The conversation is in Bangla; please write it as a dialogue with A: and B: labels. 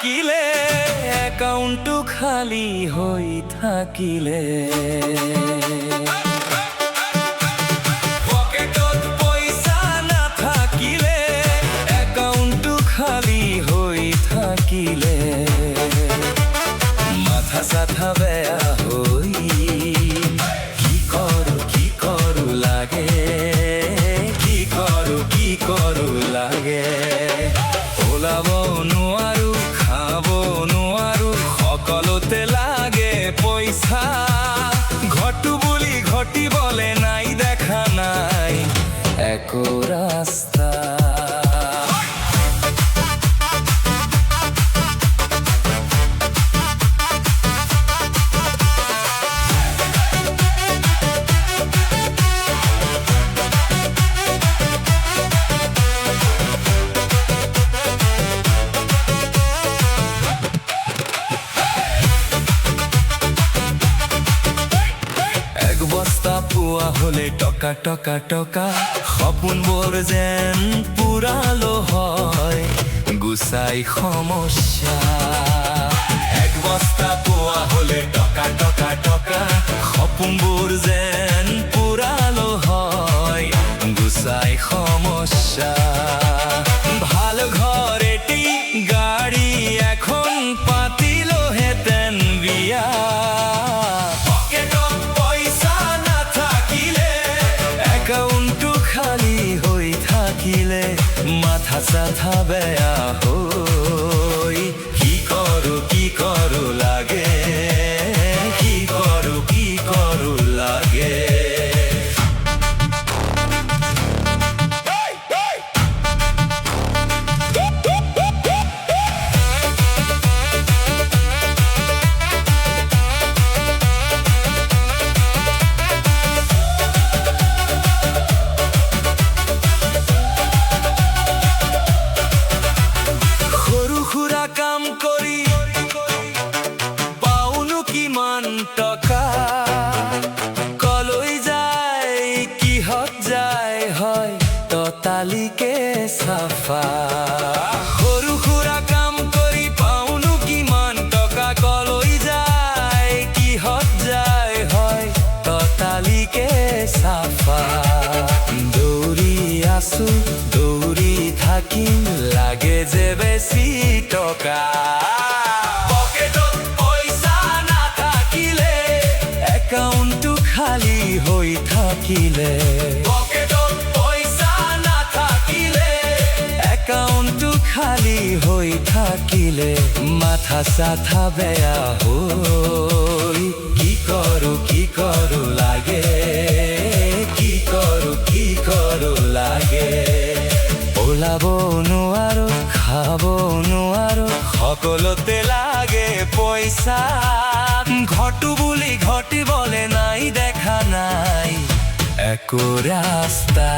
A: থাকিলে একাউণ্টটো খালী হৈ থাকিলে পকেটত পইচা নাথাকিলে একাউণ্টটো খালী হৈ থাকিলে মাথা চাথা বেয়া হৈ কি কৰো লাগে কি কৰো লাগে ওলাব নোৱাৰো খাব নোৱাৰো সকলোতে লাগে পইচা ঘটো বুলি ঘটিবলে নাই দেখা নাই একো ৰাস্তা বস্তা পোৱা হলে টকা টকা টকা সপোনবোৰ যেন পুৰালো হয় গুচাই সমস্যা এক বস্তা পোৱা হলে টকা টকা টকা সপোনবোৰ যেন পুৰালো হয় গুচাই সমস্যা ভাল ঘৰ এটি গাড়ী এখন পাতিলোহেঁতেন বিয়া একাউণ্টটো খালী হৈ থাকিলে মাথা চাথা বেয়া হৈ কি কৰো লাগে কি কৰো লাগে কাম কৰি পাউনো কিমান টকা কলৈ যায় কিহত যায় হয় ততালিকে চাফা সৰু সুৰা কাম কৰি পাউনো কিমান টকা কলৈ যায় কিহত যায় হয় ততালিকে চাফা দৌৰি আছো দৌৰি থাকিম লাগে যে বেছি টকা পকেটত পইচা নাথাকিলে একাউণ্টটো খালী হৈ থাকিলে পকেটত পইচা নাথাকিলে একাউণ্টটো খালী হৈ থাকিলে মাথা চাথা বেয়া হৈ কি কৰো লাগে কি কৰো লাগে ওলাব নোৱাৰো খাব নোৱাৰো সকলোতে লাগে পইচা ঘটো বুলি ঘটিবলে নাই দেখা নাই একো ৰাস্তা